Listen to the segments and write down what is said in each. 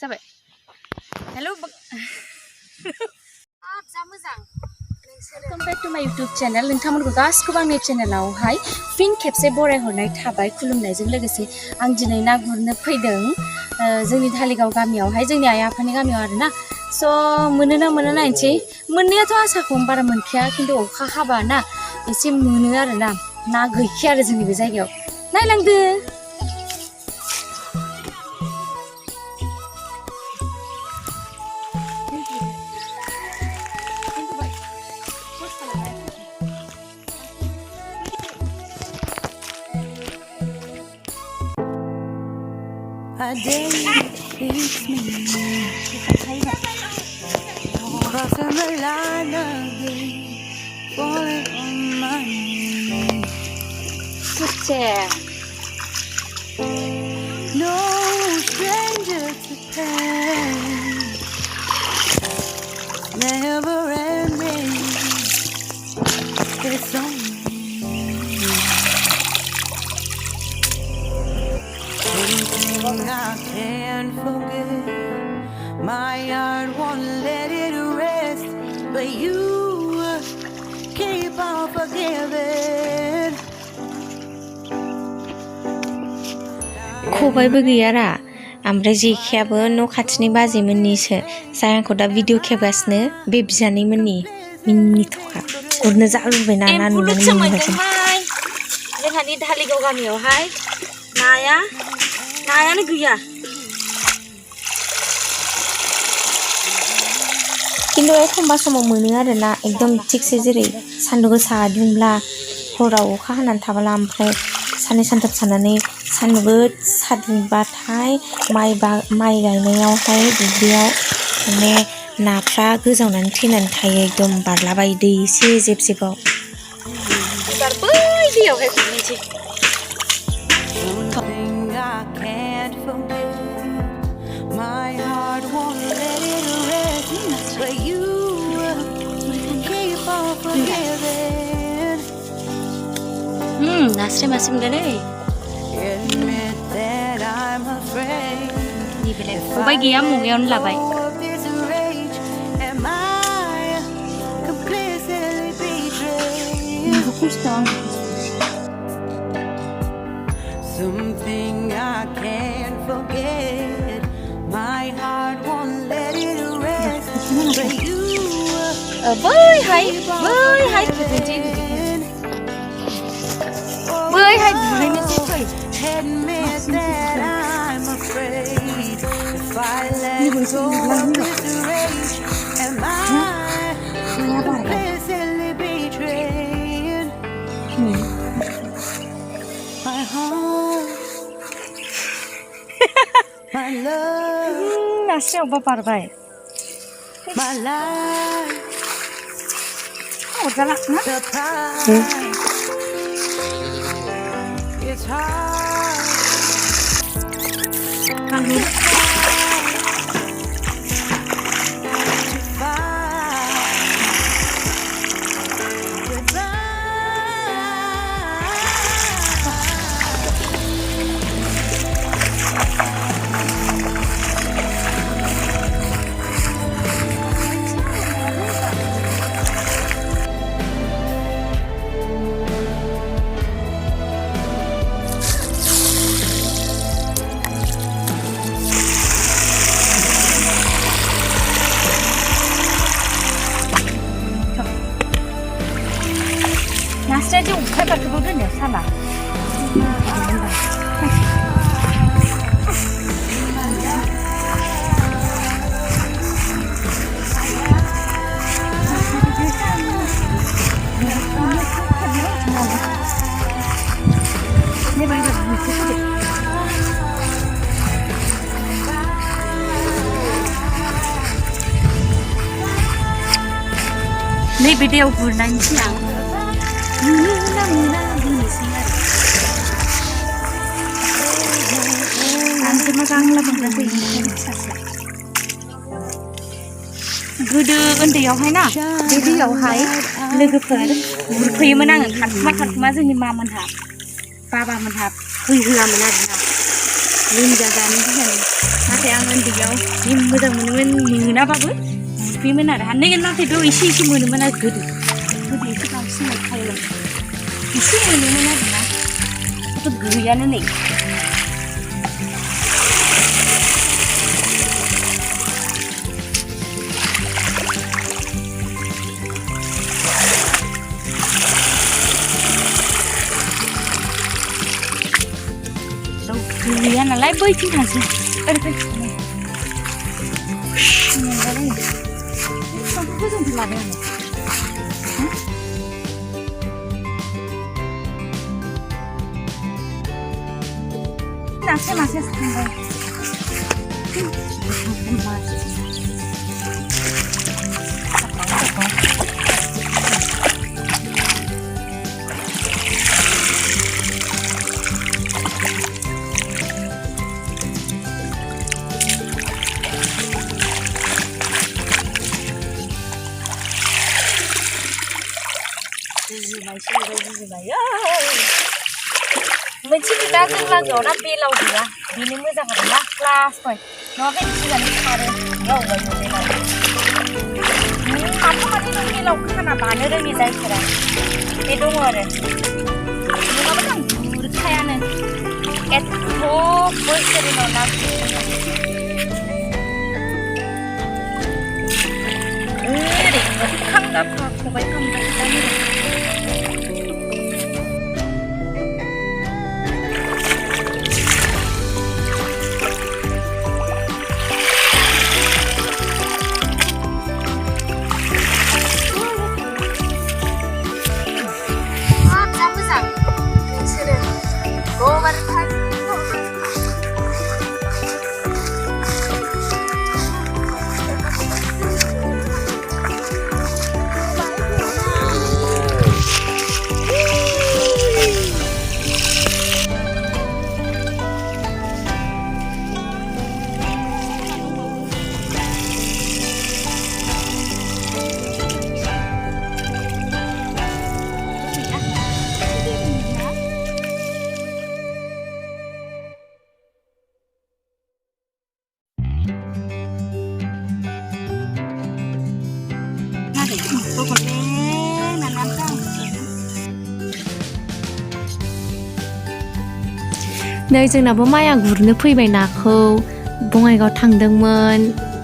जाबाय हेल' जा मोजां वेलकाम बेक टू माय यूट्यूब चैनल नोंथांमोनखौ गासिखौबो आंनि चेनेलावहाय फिन खेबसे बरायहरनाय थाबाय खुलुमनायजों लोगोसे आं दिनै ना गुरनो फैदों जोंनि धालिगाव गामियावहाय जोंनि आइ आफानि गामियाव आरोना स' मोनोना मोना नायनोसै मोननायाथ' आसाखौ बारा मोनखाया खिन्थु अखा हाबा ना एसे मोनो आरोना ना गैखाया आरो जोंनि बे जायगायाव नायलांदो A day keeps me crossing the line again, falling on my knees. No stranger to pain, never ending. It's only I can't forget. My heart won't let it rest, but you keep on forgiving. खबाइबो गैयारा ओमफ्राय जेखायाबो न' खाथिनि बाजैमोननिसो जाय आंखौ दा video खेबगासिनो बे बियानैमोननि मिनिथ'खा गुरनो जा लुबैना ना नुनानै मिनिगासिनो जोंहानि धालिगाव गामियावहाय नायानो गैया खिन्थु एखमबा समाव मोनो आरोना एकदम थिगसे जेरै सान्दुं गोसा दुंब्ला हराव अखा हानानै थाबोला ओमफ्राय साननै सानथाम साननानै सान्दुं गोसा दुंबाथाय माइ गायनायावहाय दुब्लियाव माने नाफ्रा गोजावनानै थैनानै थायो एकदम बारलाबायो दै एसे जेब जेबाव एबार बै दैयावहाय गुरनोसै I can't forget. My heart won't let it rest, but you keep on forgiving. नास्राय मासे मोनदों Admit that I'm afraid. नैबेलाय खबाइ गैया मुगायावनो लाबाय This rage, am I completely betrayed? Something I can't forget. My heart won't let it rest, but you बैहाय गुरनोसै बैहाय गुरहैनोसै फै admit that I'm afraid. If I let go of this rage, am I completely betrayed? My heart, my love, नास्राय अबेबा बारबाय my life, अरजाला ना the price. It's hard. नास्राय जे अखाय बाथौखौ दोनो साला नैबे दैयाव गुरनायसै आं मोना बुंनोसै आरो आंथ' मोजां लाबोग्रा सासे गोदो उन्दैयावहाय ना बे दैयावहाय लोगोफोर गुरफैयोमोन आङो खारखुमा जोंनि मामोनहा बाबामोनहा फैहोआमोन आरोना लोमजाजानो गिनानै नाथाय आं उन्दैयाव जि मोजां मोनोमोन मोनाबाबो गुरफैयोमोन आरो नाथाय बेयाव एसे एसे मोनोमोन आरो गोदो एसे बांसिन मोनखायोमोन एसे मोनोमोन आरोना दाथ' गैयानो नै गैया नालाय बैथिं थांसै ओरै फै गोजौनिफ्राय लादों आङो मासे मासे थांबाय मोनसे खोथा जों लागोआव ना बेलाव गैया बेनो मोजां आरोना क्लास पइन्ट नङाबा गिनानै खारो गावबाय बेलाव माफा माने नों बेलाव खाना बानो रोङि जायफोरा बे दङ आरो नङाबा आं गुरखायानो एथ' बोसोरनि उनाव ना ओरै खांगाफा खबाइ खांगाफा नै जोंनाबो माइया गुरनो फैबाय नाखौ बङाइगाव थांदोंमोन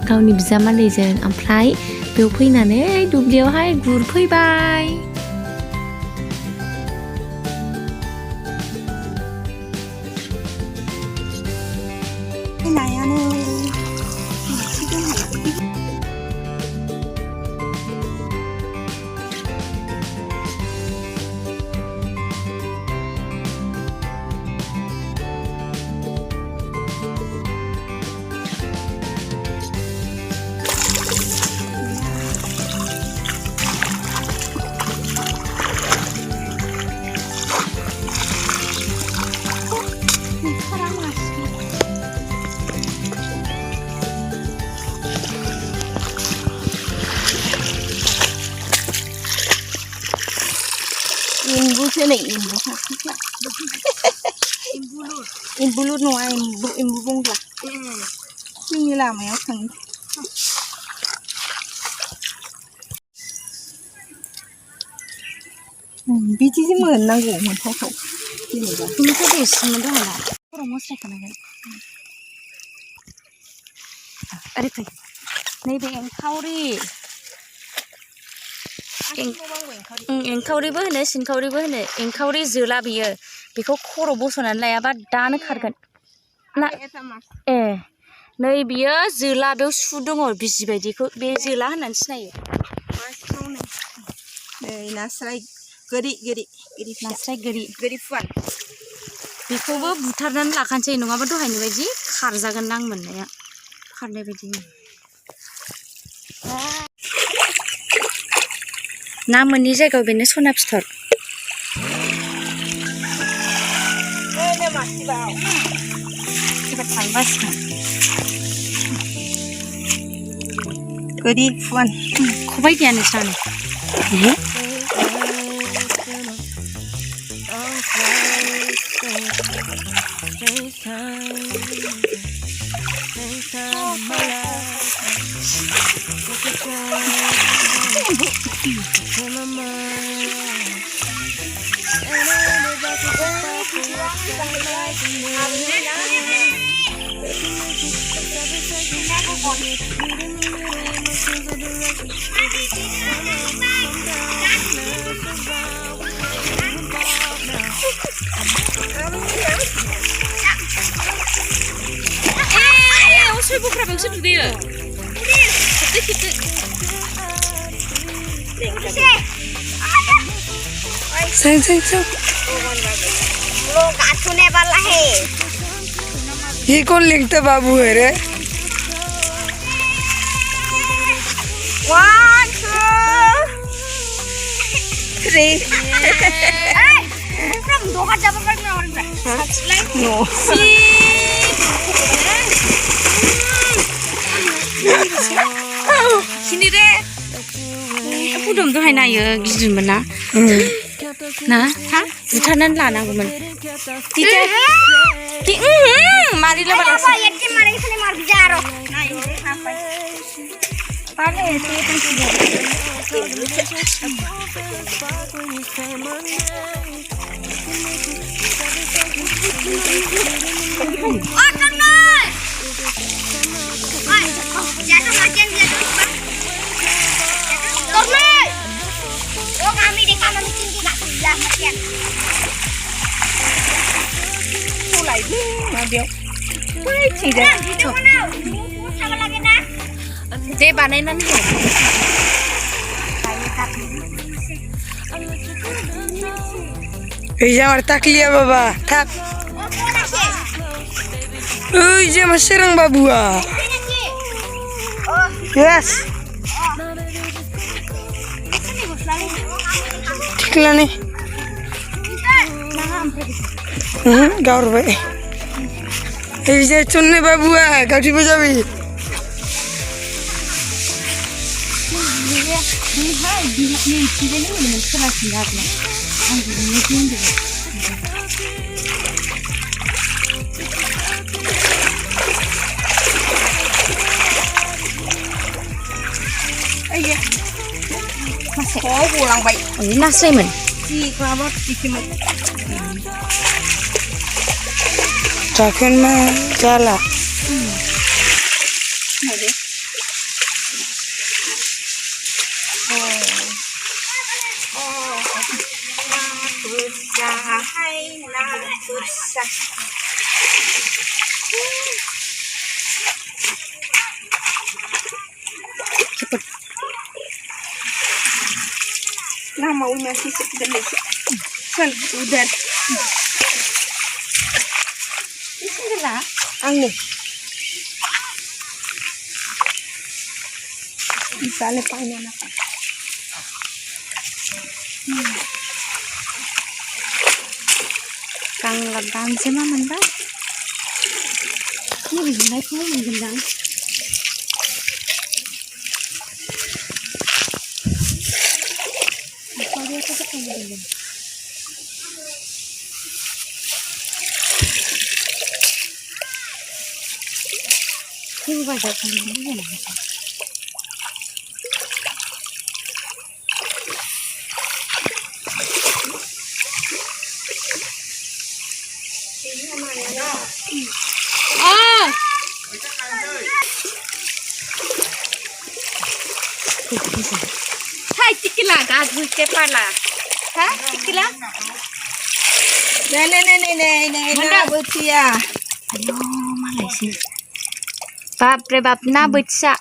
गावनि बिजामादैजों ओमफ्राय बेयाव फैनानै दुब्लियावहाय गुरफैबाय नायानो एम्बुसो नै एम्बु खाथिखा एम्बुलुर नङा एम्बु बंग्ला जोंनि लामायाव थाङो बिदिसो मोननांगौ मोनथावथाव जेनेबा बेनिफ्राय देरसिनमोन दङ ना खर' मस्लाखानांगोन ओरै फै नैबे एंखावरि एंखावरिबो होनो सिनखावरिबो होनो एंखावरि जोला बियो बेखौ खर' बस'नानै लायाबा दानो खारगोन ना ए नै बियो जोला बेयाव सु दङ बिजि बायदिखौ बे जोला होननानै सिनायो नै नास्राय गोरि नास्राय गोरि फुवान बेखौबो बुथारनानै लाखानोसै नङाबा दहायनि बायदि खारजागोन आं मोननाया खारनाय बायदि ना मोननि जायगायाव बेनो सना फिथर गोरि फुवान खबाइ गैया नोंस्रानो First time in my life. In my mind. And I ended back to the back to watch the lights and 술 부풀어 병신 두대요. Sang sang sang. लोग आठुने वाला है ये कौन लिखता बाबू है रे? 1 2 3 from doha jaba parbe আমরা No. 신이래. 부dom도 하나요 기준만 나. 나? 하? 부타는 라나고만. 진짜. 마리라 apa balasa. yakin mari sini mar bijaro nah ini apa pare itu Deh banenan nih. এই যে আমার তাকলিয়া বাবা থাক ওই যে আমার সেরং বাবুয়া ইয়েস ঠিক লানি গাওর ভাই এই যে চন্নে বাবুয়া গাঠি বাজাবি Nasaiman. Takkan mah jala nah maunya sih sebenarnya sel udah angin misalnya panjang apa Kang leban sih mah mantap. Ini gimana sih mau gendang? Apa dia tetap gendang? Ini baca kan gimana? Ah. Hai tikila gas buke pala. Ha? Tikila? Nenek Manda. betia Aduh, malai sih. Bap re bap na butsa.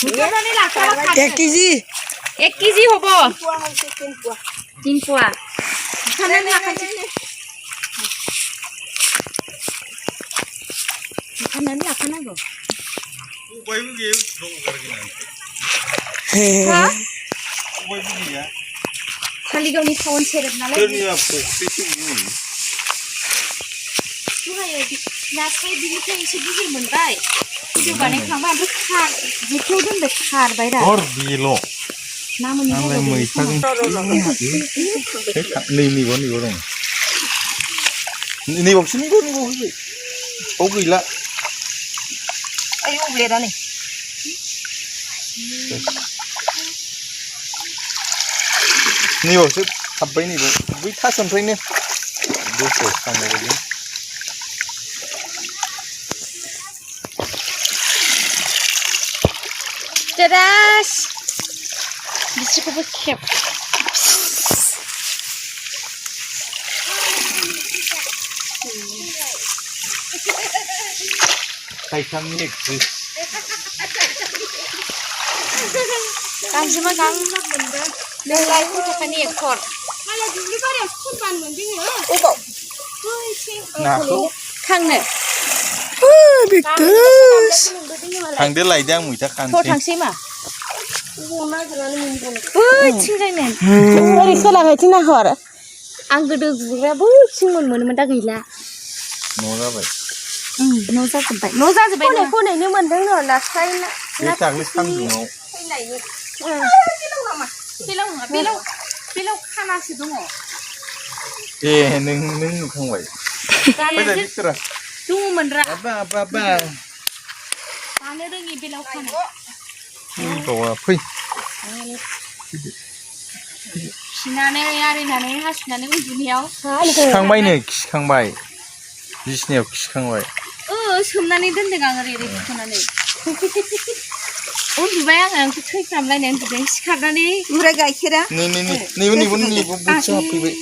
Bukan ni lah kalau 1 KG 1 kg hobo. tua harus tua 3 pua. Bukan ni lah kan. Bukan ni lah kan aku. Ha? Kali kau ni kawan serap nala. Tuhan ya, nasi dini kan isi dulu mentai. Tujuh banyak kawan berkhar, jauh dan berkhar bayar. Or bilo. Namanya Ang apa? may isang ni bon ni bon. Ni bon sini bon ni bon. औ गैला ओइ अब्लेदा नै नैबावसो हाबबाय नैबाव बै थासनिफ्रायनो दसे थांनाय बायदि Dadas! बिसोरखौबो खेब थाइथामनि एक्ट्रिस गांजेमा मोनदों नोंलाय फट'खानि एक्टर मालाय दुब्लि बारियाव खनबानो मोनदों अबाव नाखौ थांनो बिक्टोरस थांदो लायदो आं मैथा थ' खानोसै थांसै मा अबाव नागिरनानै मोनगोन बैथिंजायनो ओरै खोलाहायथिं नाहर आं गोदो गुरग्राया बैथिं मोनोमोन दा गैला न' जाबाय न' जाजोब्बाय खनैनो मोनदों न' नास्राय बे दाख्लै सान्दुङाव बेलाव खानासो दङ ए नों नुखांबाय फैलाय बिक्टरा दङमोन रा बा जानो रोङि बेलाव खाना बावा फै खिनानै आरिनानै हासुनानै उन्दुनायाव खिखांबायनो खिखांबाय बिसिनायाव खिखांबाय सोमनानै दोनदों आं ओरै थिखोनानै उन्दुबाय आङो आंखौ थैफ्रामलायनाय उन्दुदों सिखारनानै ओमफ्राय गाइखेरा नैबो बोथिया हाबफैबाय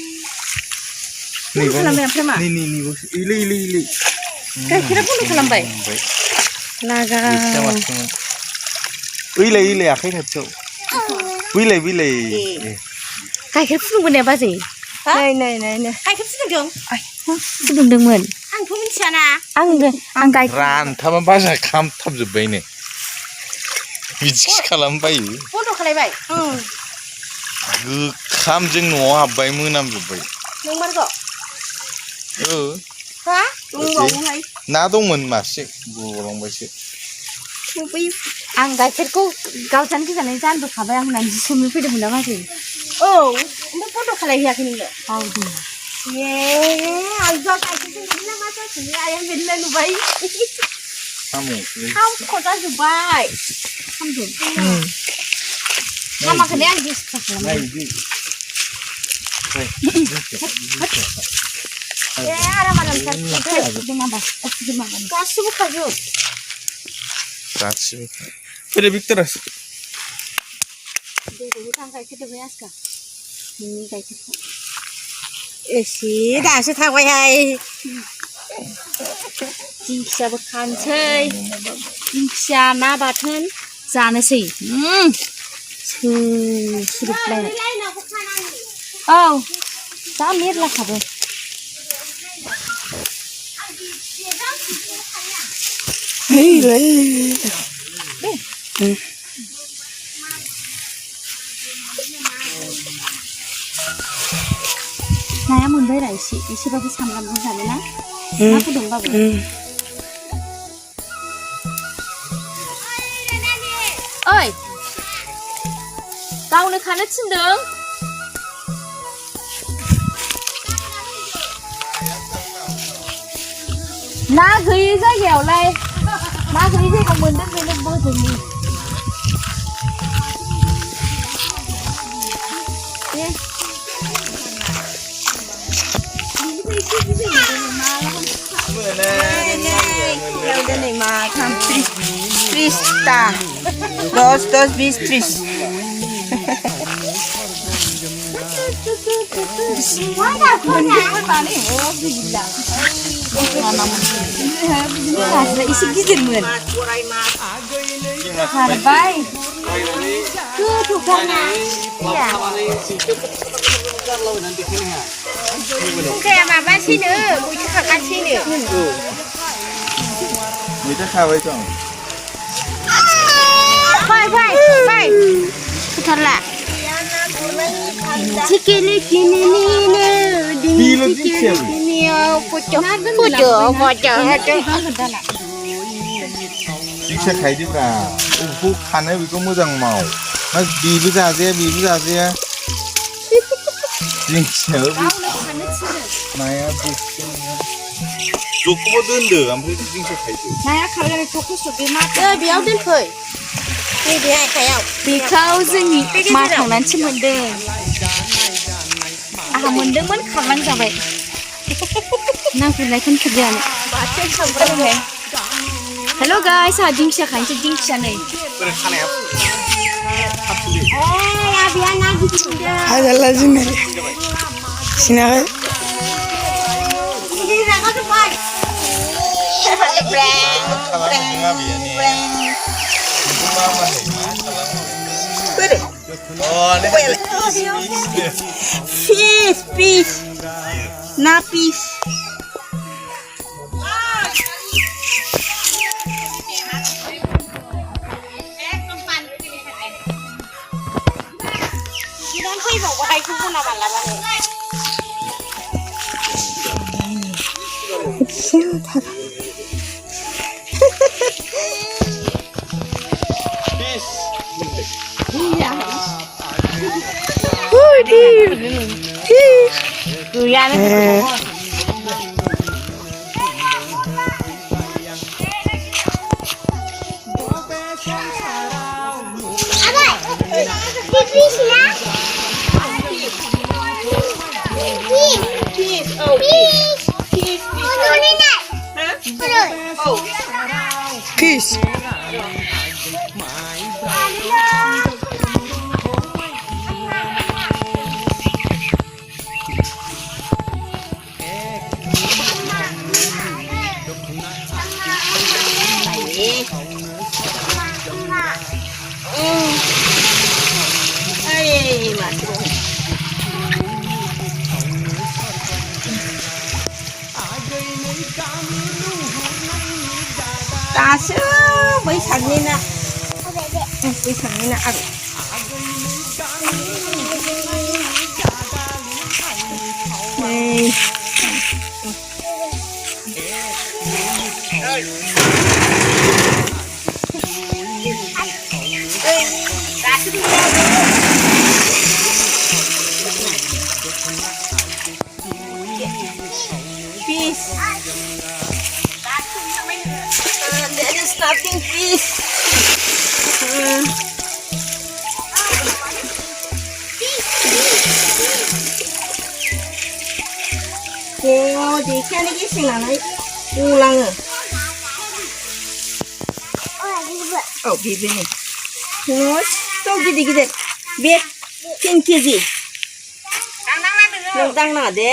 खालामबाय ओमफ्राय मा इलै गाइखेरा बन्द' खालामबाय लागा ओइलाय आखाइ खाथियाव बैलाय गाइखेर फुदुंबोनाया बाजै नै गाइखेर फुदुंदोंमोन आंथ' मिथियाना आं गाइखेर रानथाबा बाजा खामथाबजोब्बायनो बिदिखि खालामबायो बन्द' खालायबाय गोखामजों न'आव हाबबाय मोनामजोब्बाय नंमारगौ हा दंबावोहाय ना दंमोन मासे गलांबायसो आं गाइखेरखौ गावजानो गिजानाय जानबोखाबाय आं होननानै सोमनो फैदोंमोन ना बाजै ओमफ्राय बन्द' खालायहैयाखै नोङो बावदों आलदा गाइखेरजों बिदिनो मा जाखो आयं बिदिनो नुबाय हामख' जाजोब्बाय हामदों हामाखैनो आं डिसटार्ब खालामबाय आराम गासिबो खाजोब गासिबो फैदो बिक्टरास गाइखेर दोबबाय आसखा नोंनि गाइखेरखौ एसे दासो थांबायहाय दिंखियाबो खानोसै दिंखिया ना बाथोन जानोसै सुरुबलायनाय औ जा मेरलाखाबो नाया मोनबाय रा एसेबाबो सामब्रामजों जानो ना फुदुंबाबो ओइ गावनो खानो थिनदों ना गैयै जायगायावलाय ना गैयै जायगायाव मोनदों बेनो बोजोंनि दिनै माथाम 30टा 10, 20, 30 एसे गिदिरमोन खारबाय गोथौथारना फुंखाया माबासैनो मैथा खागासैनो मैथा खाबाय दं फै फुथारला चिकेन दिंखिया खायदोब्रा अबेखौ खानो बेखौ मोजां माव ना बेबो जाजाया दिंखियाबो नाया जखौबो दोनदो ओमफ्राय दिंखिया खायदो नाया खारगोन थखौ सुबि मा बेयाव दोनफै बे आखायाव बेखौ जोंनि मा थांनानैसो मोनदों आहा मोनदोंमोन खारलांजाबाय ना गुरनायखौनो खेबजायानो हेल' गाइस आहा दिंखिया खायनोसै दिंखिया नै बोरै खानाया आबिया ना गिदिर हाजारला जोंना सिनाखै गिदिर जागा दोनबाय खालामदों आबैया ने मा fish na fish fish दासो बैसागनि ना आरो fish there is nothing fish देखियानो गेसेंनानै गलाङो औ बेबोनो नों गिदिर गिदिर बे 10 केजि नों दांनाङा दे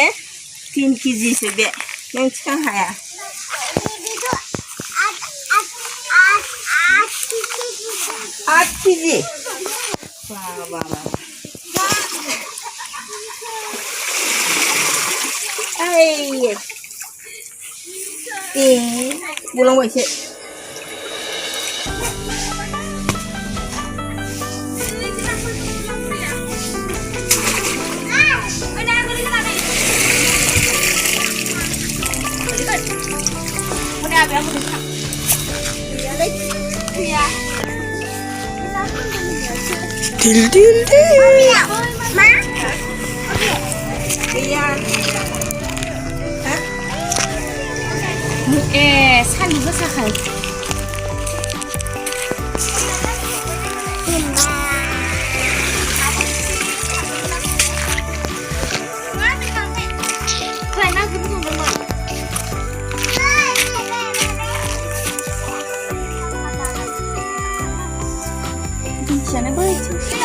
10 केजिसो बे नों थिखां हाया 8 केजि बाबा Ay, pulang wes. Dil. Ma? Iya. सान्दुं गोसाखाय दहाय ना गुरनो थांदोंमोन दिंखियानो बोहैथिंसो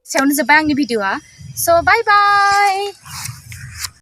सेयावनो जोब्बाय आंनि भिडिअ'आ स' बाय बाय